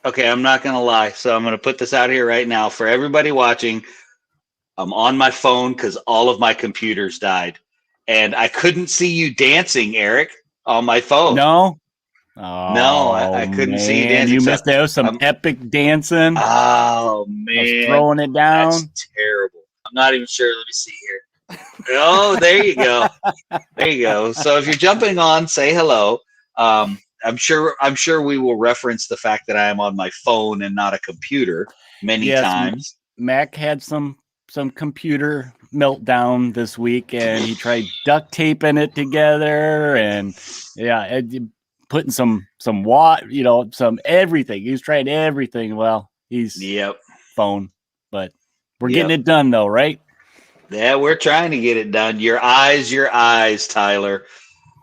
Okay. I'm not gonna lie. So I'm gonna put this out here right now for everybody watching. I'm on my phone because all of my computers died, and I couldn't see you dancing, Eric, on my phone. No. No, I couldn't see you dancing. You must have some epic dancing. Oh man, throwing it down. That's terrible. I'm not even sure. Let me see here. Oh, there you go. There you go. So if you're jumping on, say hello. I'm sure we will reference the fact that I am on my phone and not a computer many times. Mac had some computer meltdown this week, and he tried duct taping it together, and putting some some everything. He's trying everything. Well, he's phone, but we're getting it done though, right? Yeah, we're trying to get it done. Your eyes, Tyler.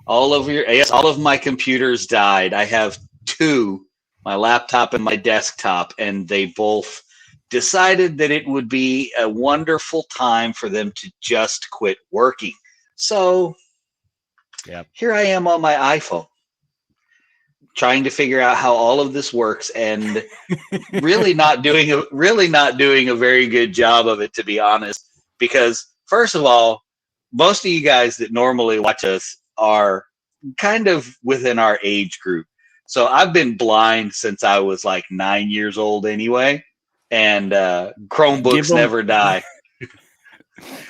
All of my computers died. I have two, my laptop and my desktop, and they both decided that it would be a wonderful time for them to just quit working. So here I am on my iPhone, trying to figure out how all of this works, and really not doing a very good job of it, to be honest. Because first of all, most of you guys that normally watch us are kind of within our age group. So I've been blind since I was like 9 years old anyway, and Chromebooks never die.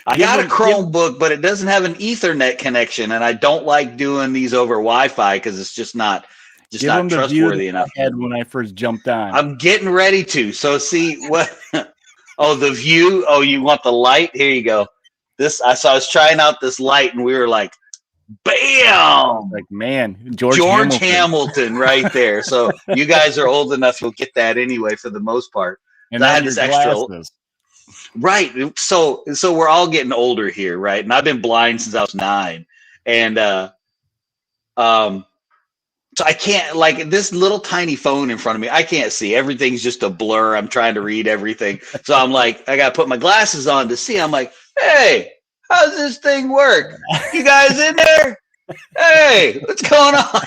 I got a Chromebook, but it doesn't have an Ethernet connection, and I don't like doing these over Wi-Fi because it's just not trustworthy enough. When I first jumped on, I'm getting ready to. So see what? Oh, the view. Oh, you want the light? Here you go. I was trying out this light, and we were like, bam! Like, man, George Hamilton right there. So you guys are old enough, you'll get that anyway for the most part. And I had this extra. Right. So we're all getting older here, right? And I've been blind since I was 9. And so I can't, like, this little tiny phone in front of me, I can't see. Everything's just a blur. I'm trying to read everything. So I'm like, I got to put my glasses on to see. I'm like, hey, how's this thing work? You guys in there? Hey, what's going on?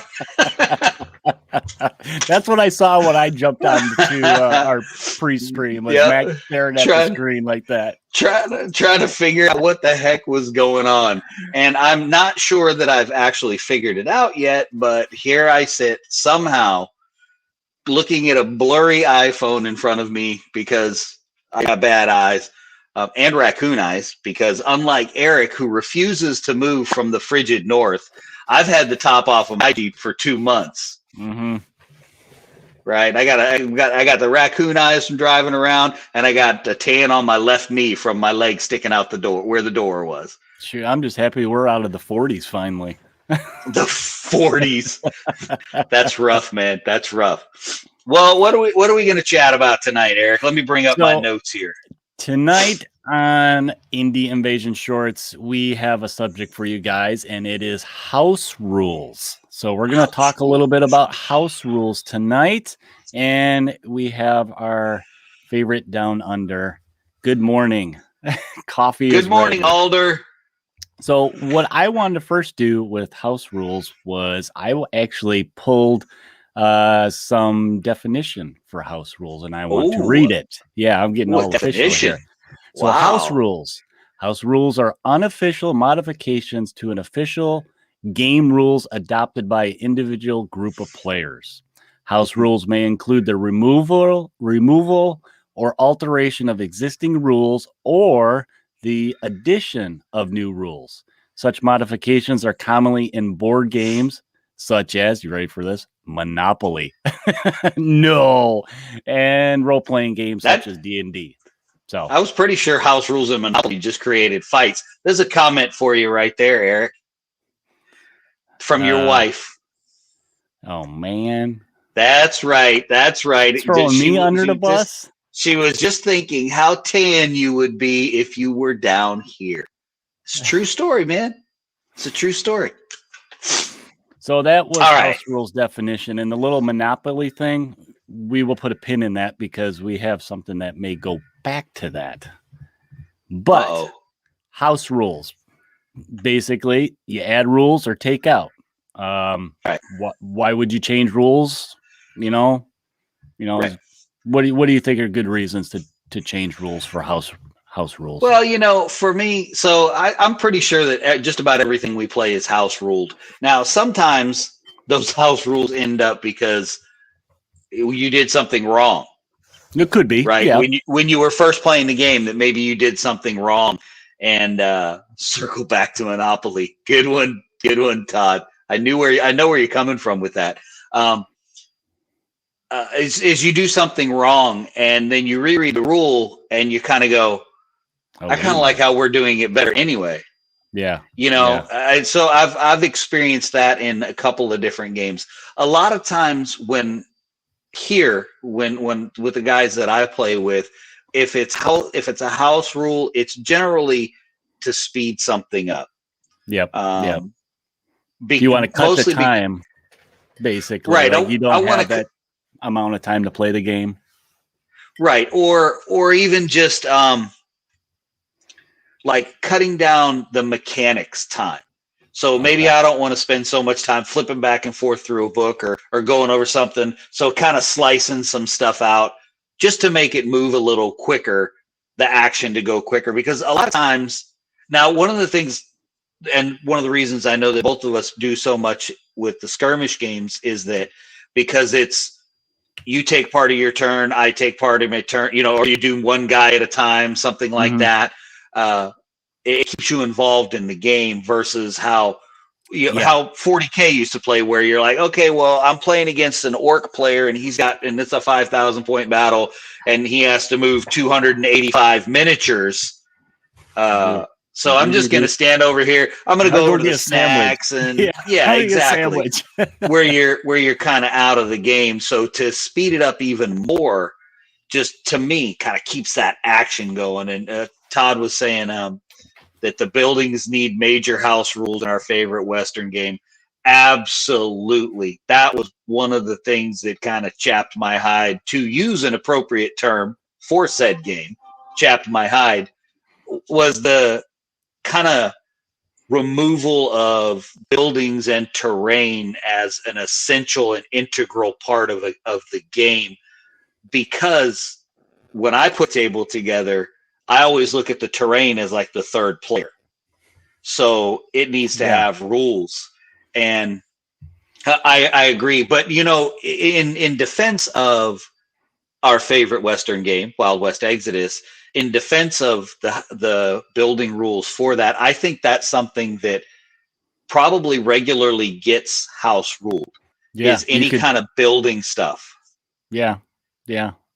That's what I saw when I jumped on to our pre-stream. Was Mac staring at the screen like that. Trying to figure out what the heck was going on. And I'm not sure that I've actually figured it out yet, but here I sit somehow looking at a blurry iPhone in front of me because I got bad eyes. And raccoon eyes, because unlike Eric, who refuses to move from the frigid north, I've had the top off of my Jeep for 2 months. Mm-hmm. Right, I got the raccoon eyes from driving around, and I got a tan on my left knee from my leg sticking out the door where the door was. Shoot, I'm just happy we're out of the 40s finally. The 40s. That's rough, man. That's rough. Well, what are we going to chat about tonight, Eric? Let me bring up my notes here. Tonight on Indie Invasion Shorts, we have a subject for you guys, and it is house rules. So we're going to talk a little bit about house rules tonight, and we have our favorite down under. Good morning. Coffee. Good morning, Alder. So what I wanted to first do with house rules was I actually pulled some definition for house rules, and I want to read it. Yeah, I'm getting all official here. So house rules. House rules are unofficial modifications to an official game rules adopted by an individual group of players. House rules may include the removal or alteration of existing rules or the addition of new rules. Such modifications are commonly in board games, such as, you ready for this? Monopoly. No. And role-playing games such as D&D. So I was pretty sure house rules and Monopoly just created fights. There's a comment for you right there, Eric. From your wife. Oh, man. That's right. Throwing me under the bus? She was just thinking how tan you would be if you were down here. It's a true story, man. It's a true story. So that was All right. house rules definition, and the little Monopoly thing, we will put a pin in that because we have something that may go back to that. But house rules, basically, you add rules or take out. Right. Why would you change rules? Right. What do you think are good reasons to change rules for house rules? Well, for me, so I'm pretty sure that just about everything we play is house ruled. Now, sometimes those house rules end up because you did something wrong. It could be, right? Yeah. When you were first playing the game, that maybe you did something wrong. And circle back to Monopoly. Good one, Todd. I know where you're coming from with that. Is you do something wrong and then you reread the rule and you kind of go, I kind of like how we're doing it better anyway. Yeah. So I've experienced that in a couple of different games. A lot of times when with the guys that I play with, if it's a house rule, it's generally to speed something up. Yep. You want to cut the time, basically, right? Like you don't have that amount of time to play the game, right? Or even just like cutting down the mechanics time. So maybe I don't want to spend so much time flipping back and forth through a book or going over something. So kind of slicing some stuff out just to make it move a little quicker, the action to go quicker. Because a lot of times, now one of the things, and one of the reasons I know that both of us do so much with the skirmish games is that because it's you take part of your turn, I take part of my turn, or you do one guy at a time, something like that. It keeps you involved in the game versus how 40K used to play, where you're like, okay, well, I'm playing against an orc player and it's a 5,000 point battle and he has to move 285 miniatures. So I'm just going to stand over here. I'm going to go over to the snacks and exactly. where you're kind of out of the game. So to speed it up even more, just to me, kind of keeps that action going. And Todd was saying that the buildings need major house rules in our favorite Western game. Absolutely. That was one of the things that kind of chapped my hide, to use an appropriate term for said game, chapped my hide, was the kind of removal of buildings and terrain as an essential and integral part of the game. Because when I put table together, I always look at the terrain as like the third player. So it needs to have rules. And I agree. But, in defense of our favorite Western game, Wild West Exodus, in defense of the building rules for that, I think that's something that probably regularly gets house ruled. Is any kind of building stuff. Yeah.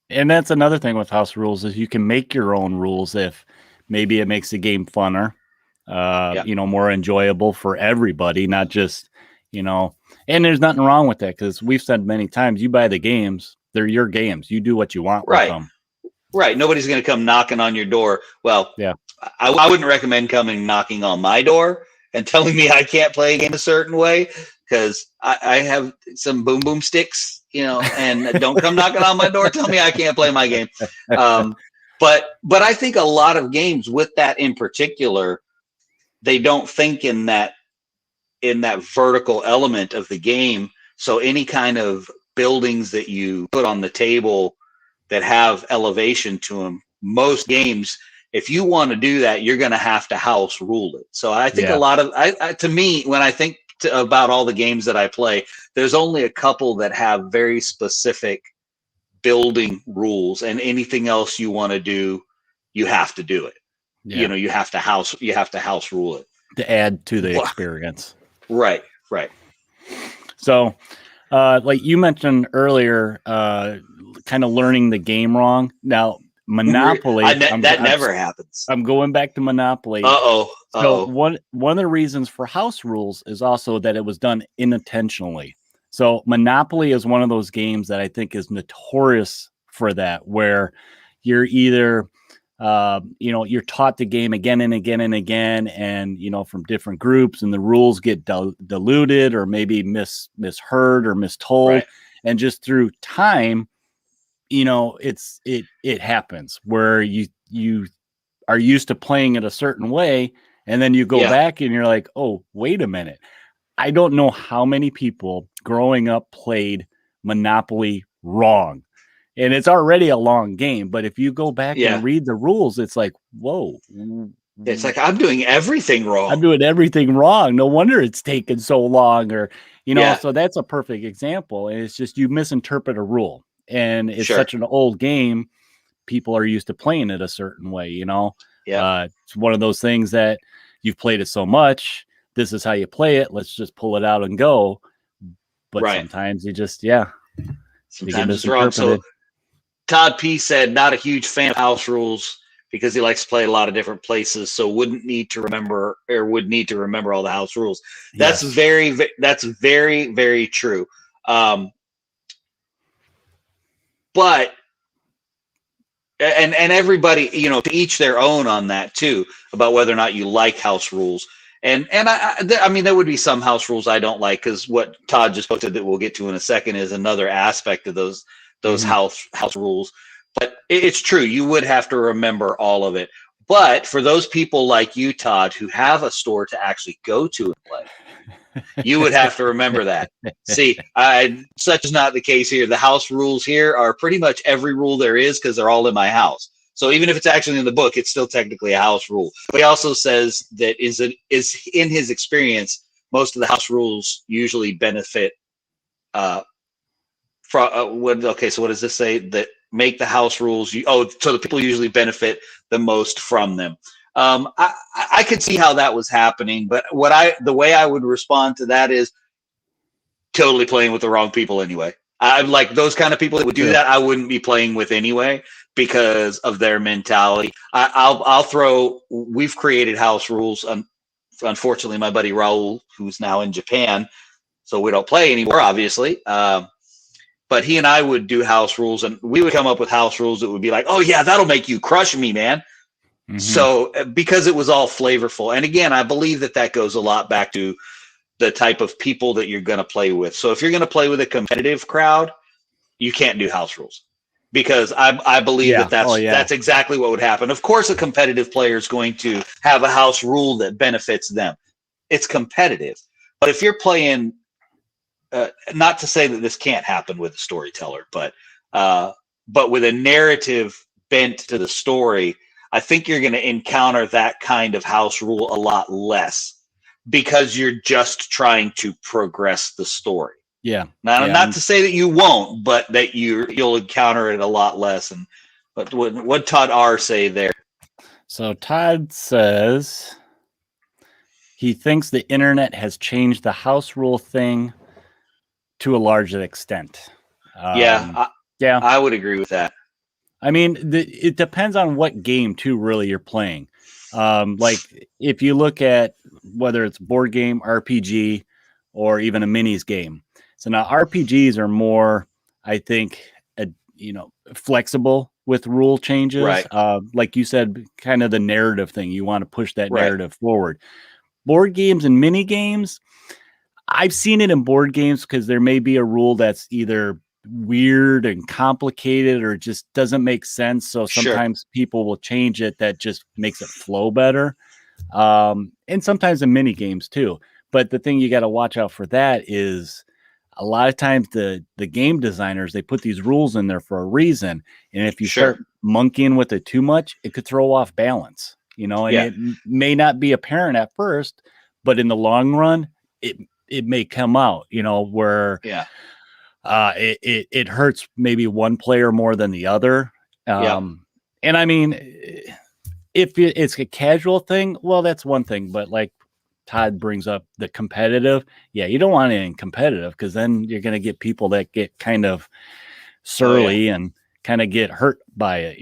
And that's another thing with house rules is you can make your own rules if maybe it makes the game funner, more enjoyable for everybody, not just, and there's nothing wrong with that because we've said many times, you buy the games, they're your games. You do what you want with them. Right. Nobody's going to come knocking on your door. Well, I wouldn't recommend coming knocking on my door and telling me I can't play a game a certain way, because I have some boom sticks, and don't come knocking on my door, tell me I can't play my game. But I think a lot of games with that in particular, they don't think in that vertical element of the game. So any kind of buildings that you put on the table that have elevation to them, most games, if you want to do that, you're going to have to house rule it. So I think a lot of, to me, when I think about all the games that I play, there's only a couple that have very specific building rules, and anything else you want to do, you have to do it. You have to house rule it to add to the experience. Right. So, like you mentioned earlier, kind of learning the game wrong. Now, Monopoly, that never happens. I'm going back to Monopoly. So one of the reasons for house rules is also that it was done unintentionally. So Monopoly is one of those games that I think is notorious for that, where you're either you're taught the game again and again and again, and from different groups, and the rules get diluted or maybe misheard or mistold, Right. and just through time, it happens where you are used to playing it a certain way, and then you go back and you're like, oh, wait a minute. I don't know how many people growing up played Monopoly wrong. And it's already a long game, but if you go back and read the rules, it's like, whoa. It's like, I'm doing everything wrong. I'm doing everything wrong. No wonder it's taken so long, or, so that's a perfect example. And it's just, you misinterpret a rule, and it's such an old game. People are used to playing it a certain way, it's one of those things that you've played it so much. This is how you play it. Let's just pull it out and go. But sometimes you just, sometimes it's wrong. So Todd P said, not a huge fan of house rules because he likes to play a lot of different places, so would need to remember all the house rules. That's very, very true. But and everybody, to each their own on that too, about whether or not you like house rules. And I mean, there would be some house rules I don't like, because what Todd just posted that we'll get to in a second is another aspect of those house rules. But it's true, you would have to remember all of it. But for those people like you, Todd, who have a store to actually go to and play, you would have to remember that. See, such is not the case here. The house rules here are pretty much every rule there is, because they're all in my house. So even if it's actually in the book, it's still technically a house rule. But he also says that is in his experience, most of the house rules usually benefit from okay, so what does this say? That make the house rules, so the people usually benefit the most from them. I could see how that was happening, but the way I would respond to that is totally playing with the wrong people anyway. I'm like, those kind of people that would do that, I wouldn't be playing with anyway, because of their mentality. We've created house rules. Unfortunately, my buddy Raul, who's now in Japan, so we don't play anymore, obviously. But he and I would do house rules, and we would come up with house rules that would be like, oh yeah, that'll make you crush me, man. Mm-hmm. So because it was all flavorful. And again, I believe that goes a lot back to the type of people that you're going to play with. So if you're going to play with a competitive crowd, you can't do house rules, because I believe that's exactly what would happen. Of course, a competitive player is going to have a house rule that benefits them. It's competitive. But if you're playing, not to say that this can't happen with a storyteller, but with a narrative bent to the story, I think you're going to encounter that kind of house rule a lot less, because you're just trying to progress the story. Yeah. Not to say that you won't, but that you'll encounter it a lot less. And what Todd R say there? So Todd says he thinks the internet has changed the house rule thing to a large extent. I would agree with that. I mean, it depends on what game too, really, you're playing. Like if you look at whether it's board game, RPG, or even a minis game. So now RPGs are more, I think, flexible with rule changes. Right. Like you said, kind of the narrative thing. You want to push that narrative forward. Board games and mini games, I've seen it in board games because there may be a rule that's either weird and complicated or just doesn't make sense. So sometimes people will change it that just makes it flow better. And sometimes in mini games too. But the thing you got to watch out for that is a lot of times the game designers, they put these rules in there for a reason. And if you start monkeying with it too much, it could throw off balance, and it may not be apparent at first, but in the long run, it may come out, where it hurts maybe one player more than the other. And I mean, if it's a casual thing, well, that's one thing, but like Todd brings up the competitive. Yeah, you don't want anything competitive, because then you're going to get people that get kind of surly and kind of get hurt by it,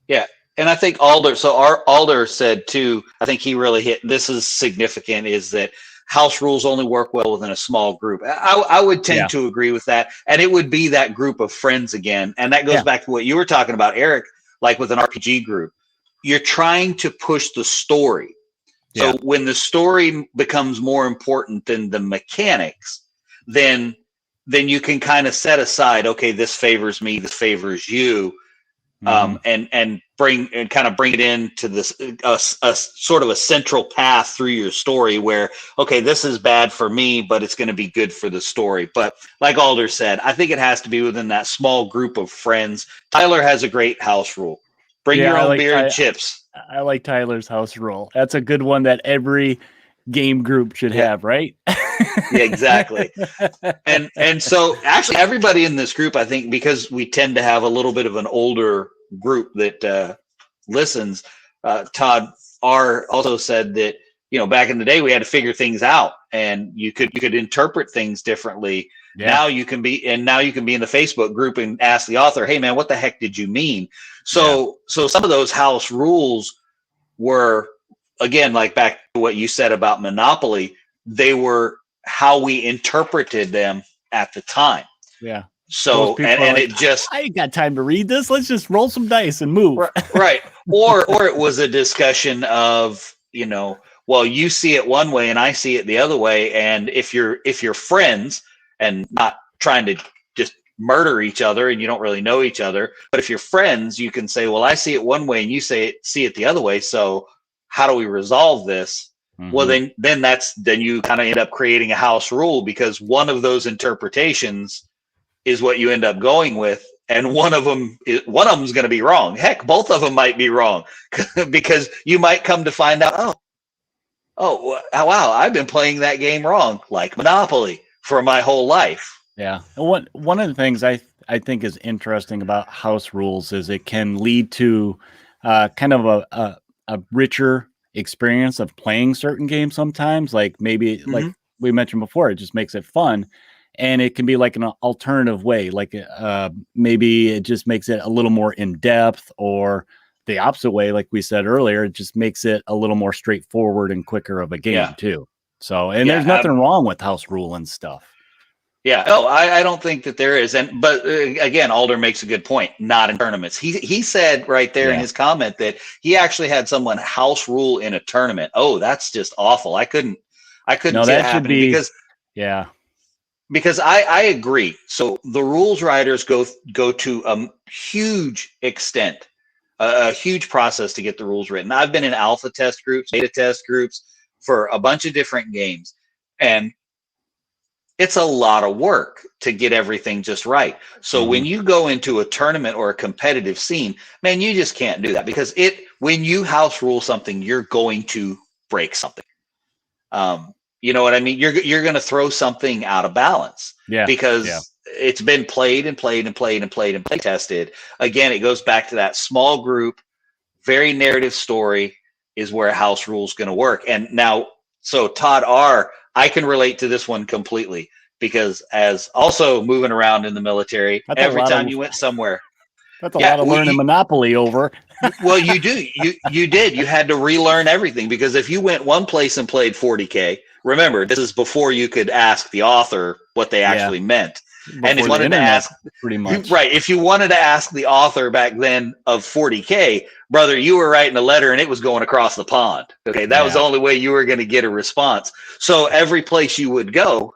Yeah. And I think Alder said too, I think he really hit, this is significant, is that house rules only work well within a small group. I would tend to agree with that. And it would be that group of friends again. And that goes back to what you were talking about, Eric. like with an RPG group, you're trying to push the story. So when the story becomes more important than the mechanics, then you can kind of set aside, okay, this favors me, this favors you, and bring it into this a sort of a central path through your story where, okay, this is bad for me, but it's going to be good for the story. But like Alder said, I think it has to be within that small group of friends. Tyler has a great house rule: bring your own beer and chips. I like Tyler's house rule. That's a good one that every game group should have, right? Yeah, exactly. And so actually everybody in this group, I think, because we tend to have a little bit of an older group that listens, Todd R also said that, back in the day we had to figure things out and you could interpret things differently. Now you can be in the Facebook group and ask the author, hey man, what the heck did you mean? So some of those house rules were, again, like back to what you said about Monopoly, they were how we interpreted them at the time. Yeah. So and it just, I ain't got time to read this. Let's just roll some dice and move. Right. Or it was a discussion of, well, you see it one way and I see it the other way. And if you're friends and not trying to just murder each other and you don't really know each other, but if you're friends, you can say, well, I see it one way and you see it the other way. So how do we resolve this? Well, then you kind of end up creating a house rule because one of those interpretations is what you end up going with, and one of them is going to be wrong. Heck, both of them might be wrong because you might come to find out, oh wow, I've been playing that game wrong, like Monopoly, for my whole life. Yeah, one of the things I think is interesting about house rules is it can lead to kind of a richer experience of playing certain games sometimes, like maybe like we mentioned before, it just makes it fun, and it can be like an alternative way, like maybe it just makes it a little more in depth, or the opposite way, like we said earlier, it just makes it a little more straightforward and quicker of a game too. So there's nothing wrong with house rule and stuff. Yeah. Oh, I don't think that there is. But again, Alder makes a good point. Not in tournaments. He said right there in his comment that he actually had someone house rule in a tournament. Oh, that's just awful. I couldn't see that happening because I agree. So the rules writers go to a huge extent, a huge process to get the rules written. I've been in alpha test groups, beta test groups for a bunch of different games, and it's a lot of work to get everything just right. So when you go into a tournament or a competitive scene, man, you just can't do that because when you house rule something, you're going to break something. You know what I mean? You're going to throw something out of balance because it's been played and played and played and played and play tested. Again, it goes back to that small group, very narrative story is where a house rule is going to work. And now, so Todd R., I can relate to this one completely because as also moving around in the military, every time you went somewhere. That's a lot of learning Monopoly over. Well, you do. You did. You had to relearn everything because if you went one place and played 40K, remember, this is before you could ask the author what they actually meant. Before and if you wanted to ask, pretty much. Right. If you wanted to ask the author back then of 40K, brother, you were writing a letter and it was going across the pond. Okay. That was the only way you were going to get a response. So every place you would go,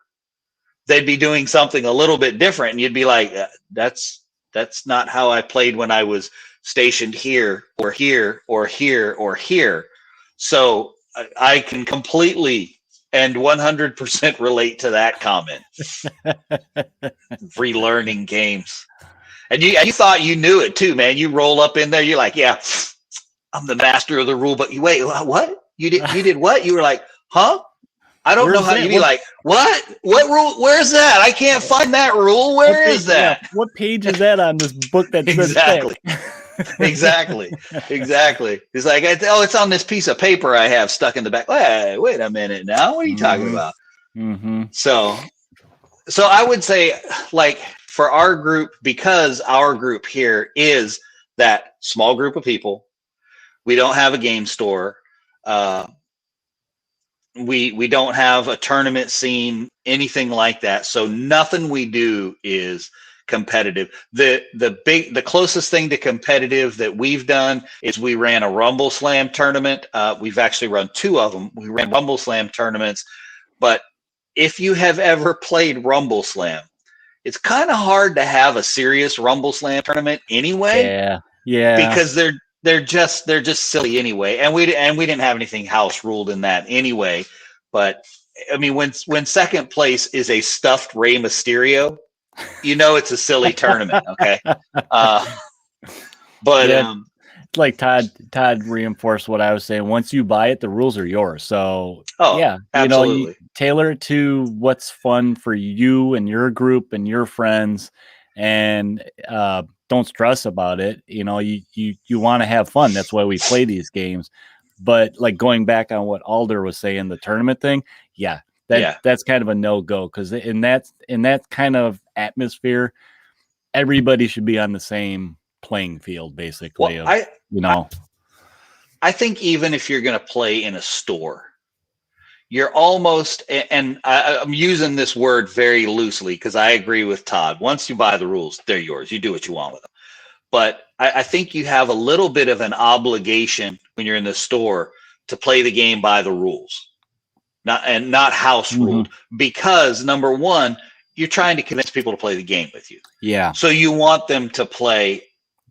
they'd be doing something a little bit different. And you'd be like, that's not how I played when I was stationed here or here or here or here. So I can completely and 100% relate to that comment. Relearning games. And you thought you knew it too, man. You roll up in there, you're like, yeah, I'm the master of the rule. But wait, what? You did what? You were like, huh? I don't know how you'd be like, what rule? Where's that? I can't find that rule. Where is that? Yeah. What page is that on this book that's exactly. Exactly. It's like, it's on this piece of paper I have stuck in the back. Wait a minute now. What are you talking about? So I would say, like, for our group, because our group here is that small group of people, we don't have a game store. We don't have a tournament scene, anything like that. So nothing we do is competitive. The closest thing to competitive that we've done is we ran a Rumble Slam tournament. We've actually run 2 of them. We ran Rumble Slam tournaments, but if you have ever played Rumble Slam, it's kind of hard to have a serious Rumble Slam tournament anyway. Yeah. Because they're just silly anyway, and we didn't have anything house ruled in that anyway. But I mean, when second place is a stuffed Rey Mysterio, it's a silly tournament. Okay, but yeah, it's like Todd reinforced what I was saying. Once you buy it, the rules are yours. So yeah, absolutely. You tailor it to what's fun for you and your group and your friends, and don't stress about it. You want to have fun. That's why we play these games. But like going back on what Alder was saying, the tournament thing, that's kind of a no-go, because in that kind of atmosphere, everybody should be on the same playing field, basically. Well, I think even if you're going to play in a store, you're almost, and I'm using this word very loosely because I agree with Todd. Once you buy the rules, they're yours. You do what you want with them. But I think you have a little bit of an obligation when you're in the store to play the game by the rules, not house ruled. Because number one, you're trying to convince people to play the game with you. Yeah. So you want them to play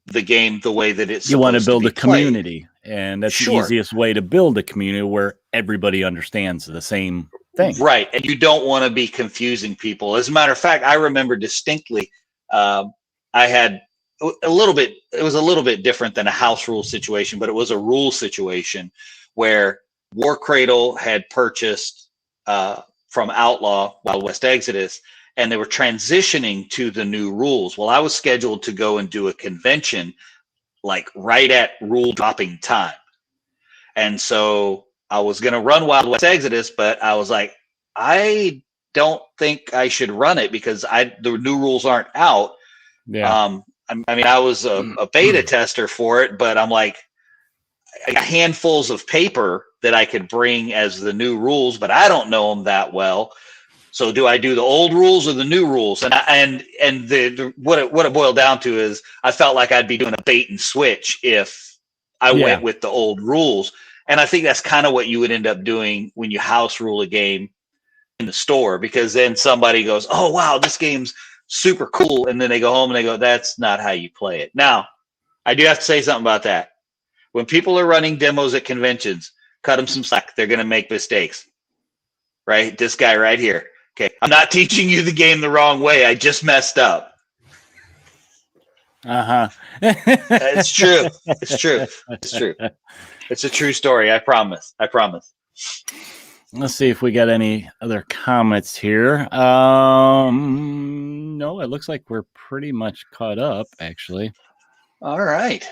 the game the way that it's. You want to build a played. community, and that's the easiest way to build a community where everybody understands the same thing. Right, and you don't want to be confusing people. As a matter of fact, I remember distinctly, I had a little bit. It was a little bit different than a house rule situation, but it was a rule situation where War Cradle had purchased from Outlaw Wild West Exodus, and they were transitioning to the new rules. Well, I was scheduled to go and do a convention like right at rule dropping time. And so I was going to run Wild West Exodus, but I was like, I don't think I should run it because the new rules aren't out. Yeah. I mean, I was a beta tester for it, but I'm like, I got handfuls of paper that I could bring as the new rules, but I don't know them that well. So do I do the old rules or the new rules? And what it boiled down to is I felt like I'd be doing a bait and switch if I went with the old rules. And I think that's kind of what you would end up doing when you house rule a game in the store, because then somebody goes, oh, wow, this game's super cool. And then they go home and they go, that's not how you play it. Now, I do have to say something about that. When people are running demos at conventions, cut them some slack. They're going to make mistakes, right? This guy right here. Okay, I'm not teaching you the game the wrong way. I just messed up. It's true. It's true. It's true. It's a true story. I promise. I promise. Let's see if we got any other comments here. No, it looks like we're pretty much caught up, actually. All right.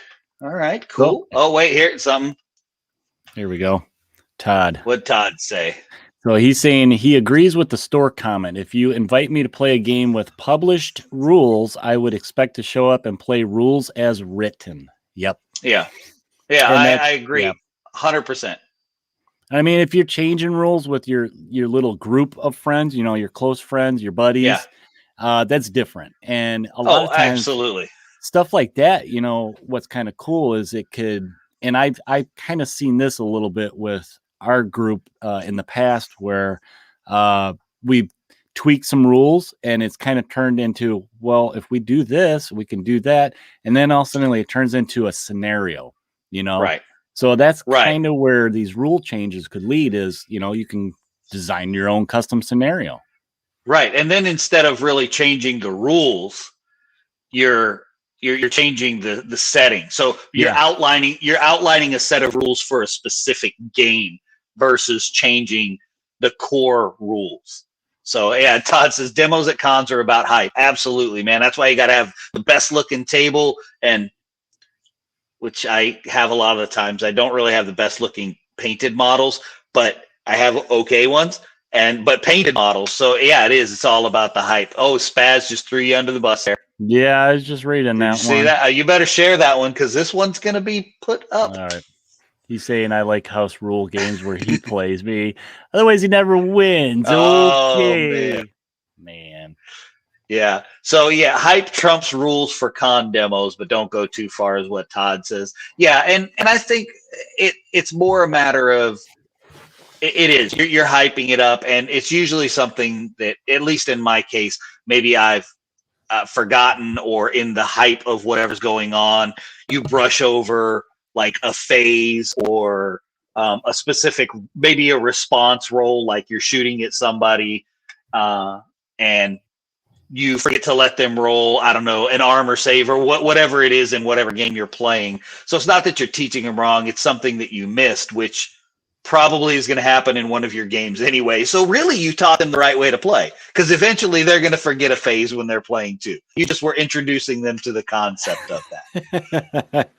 Cool. Oh, wait, here's something. Here we go. Todd. What'd Todd say? So he's saying he agrees with the store comment. If you invite me to play a game with published rules, I would expect to show up and play rules as written. Yep. Yeah. I agree. Yeah. 100%. I mean, if you're changing rules with your little group of friends, your close friends, your buddies, that's different. And a lot of times, absolutely, stuff like that, what's kind of cool is it could, and I've kind of seen this a little bit with our group in the past, where we've tweaked some rules and it's kind of turned into, well, if we do this, we can do that. And then all of a sudden it turns into a scenario, Right. So that's kind of where these rule changes could lead is, you can design your own custom scenario. Right. And then instead of really changing the rules, you're changing the setting. So you're outlining a set of rules for a specific game versus changing the core rules. So yeah, Todd says demos at cons are about hype. Absolutely, man. That's why you got to have the best looking table, and which I have a lot of the times. I don't really have the best looking painted models, but I have okay ones, but painted models. So yeah, it is. It's all about the hype. Oh, Spaz just threw you under the bus there. Yeah, I was just reading that one. See that? You better share that one because this one's going to be put up. All right. He's saying I like house rule games where he plays me. Otherwise, he never wins. Oh, okay. Man. Yeah. So yeah, hype trumps rules for con demos, but don't go too far is what Todd says. Yeah, and I think it's more a matter of it is. You're hyping it up, and it's usually something that, at least in my case, maybe I've forgotten, or in the hype of whatever's going on, you brush over like a phase or a specific, maybe a response roll, like you're shooting at somebody, and you forget to let them roll, I don't know, an armor save or whatever it is in whatever game you're playing. So it's not that you're teaching them wrong. It's something that you missed, which probably is going to happen in one of your games anyway. So really you taught them the right way to play, because eventually they're going to forget a phase when they're playing too. You just were introducing them to the concept of that.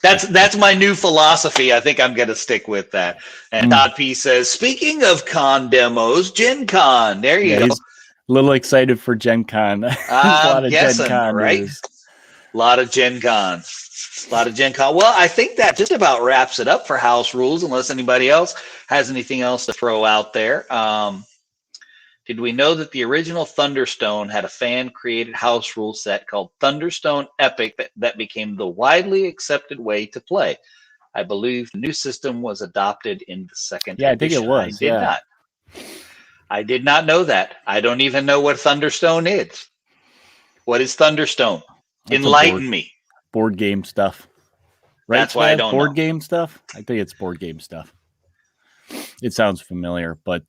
That's my new philosophy. I think I'm going to stick with that. And Todd P says, speaking of con demos, Gen Con, there you go. He's a little excited for Gen Con. I'm guessing, Gen Con right? News. A lot of Gen Con. A lot of Gen Con. Well, I think that just about wraps it up for house rules, unless anybody else has anything else to throw out there. Did we know that the original Thunderstone had a fan-created house rule set called Thunderstone Epic that became the widely accepted way to play? I believe the new system was adopted in the second edition. I think it was. I did not know that. I don't even know what Thunderstone is. What is Thunderstone? That's Enlighten me. Board game stuff. Right? That's why I don't know. Board game stuff? I think it's board game stuff. It sounds familiar, but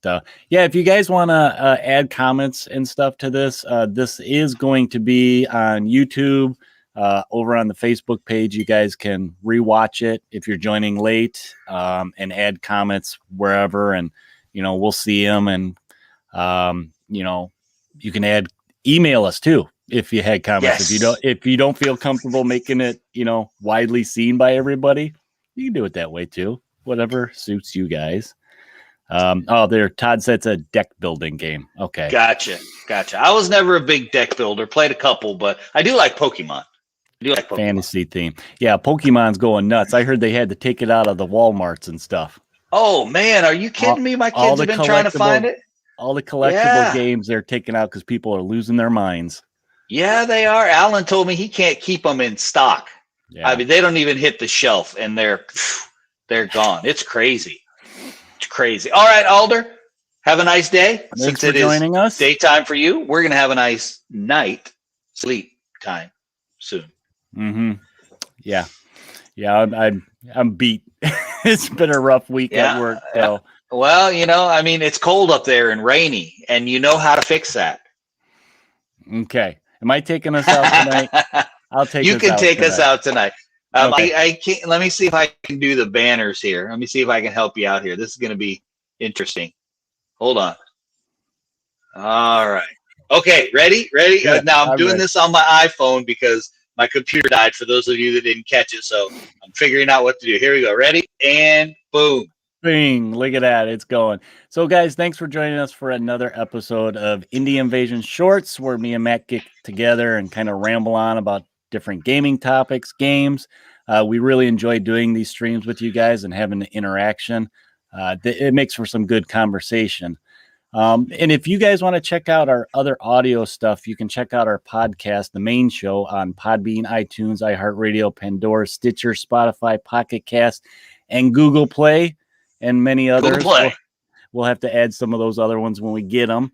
yeah, if you guys want to add comments and stuff to this, this is going to be on YouTube, over on the Facebook page. You guys can rewatch it if you're joining late, and add comments wherever, and we'll see them, and you can email us too if you had comments. Yes. If you don't feel comfortable making it widely seen by everybody, you can do it that way too. Whatever suits you guys. There, Todd said it's a deck building game. Okay. Gotcha. I was never a big deck builder, played a couple, but I do like Pokemon. Fantasy theme. Yeah, Pokemon's going nuts. I heard they had to take it out of the Walmarts and stuff. Oh man, are you kidding me? My kids have been trying to find it. All the collectible games they're taking out because people are losing their minds. Yeah, they are. Alan told me he can't keep them in stock. Yeah. I mean, they don't even hit the shelf, and they're gone. It's crazy. All right, Alder, have a nice day. Thanks for joining us. Daytime for you. We're going to have a nice night sleep time soon. Mm-hmm. Yeah. I'm beat. It's been a rough week at work. So. Well, I mean, it's cold up there and rainy, and you know how to fix that. Okay. Am I taking us out tonight? I'll take you can take us out tonight. Okay. I can't. Let me see if I can do the banners here. Let me see if I can help you out here. This is going to be interesting. Hold on. All right. Okay. Ready? Yeah, now I'm doing this on my iPhone because my computer died, for those of you that didn't catch it. So I'm figuring out what to do. Here we go. Ready? And boom. Bing. Look at that. It's going. So guys, thanks for joining us for another episode of Indie Invasion Shorts, where me and Matt get together and kind of ramble on about different gaming topics, games. We really enjoy doing these streams with you guys and having the interaction. It makes for some good conversation. And if you guys want to check out our other audio stuff, you can check out our podcast, the main show, on Podbean, iTunes, iHeartRadio, Pandora, Stitcher, Spotify, Pocket Cast, and Google Play, and many others. We'll have to add some of those other ones when we get them.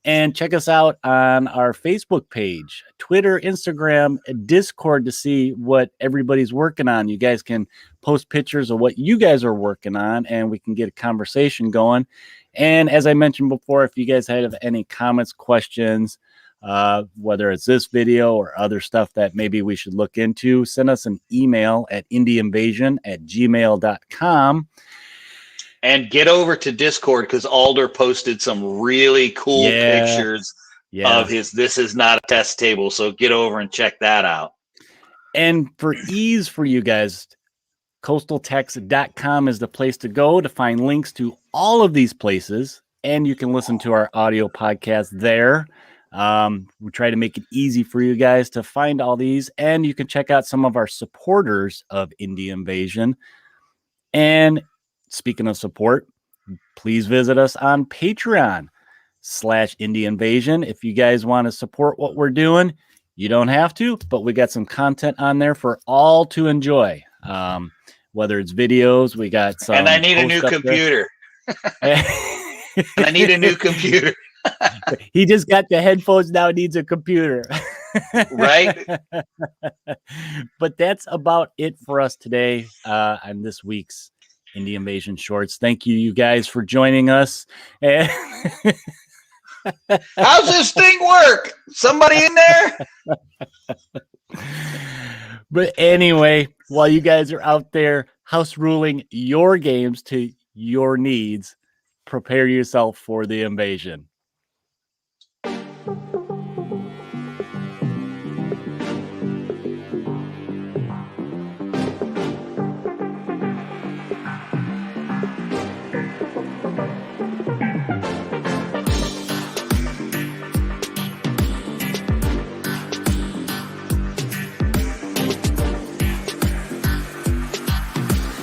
And check us out on our Facebook page, Twitter, Instagram, Discord to see what everybody's working on. You guys can post pictures of what you guys are working on, and we can get a conversation going. And as I mentioned before, if you guys have any comments, questions, whether it's this video or other stuff that maybe we should look into, send us an email at indieinvasion@gmail.com. And get over to Discord, because Alder posted some really cool pictures of his This Is Not a Test table. So get over and check that out. And for ease for you guys, coastaltext.com is the place to go to find links to all of these places. And you can listen to our audio podcast there. We try to make it easy for you guys to find all these. And you can check out some of our supporters of Indie Invasion. And speaking of support, please visit us on Patreon. indie invasion. If you guys want to support what we're doing, you don't have to, but we got some content on there for all to enjoy. Whether it's videos, we got some. And I need a new computer. And I need a new computer. He just got the headphones, now needs a computer. Right? But that's about it for us today on this week's Indie Invasion Shorts. Thank you guys for joining us. How's this thing work? Somebody in there? But anyway, while you guys are out there house ruling your games to your needs, prepare yourself for the invasion.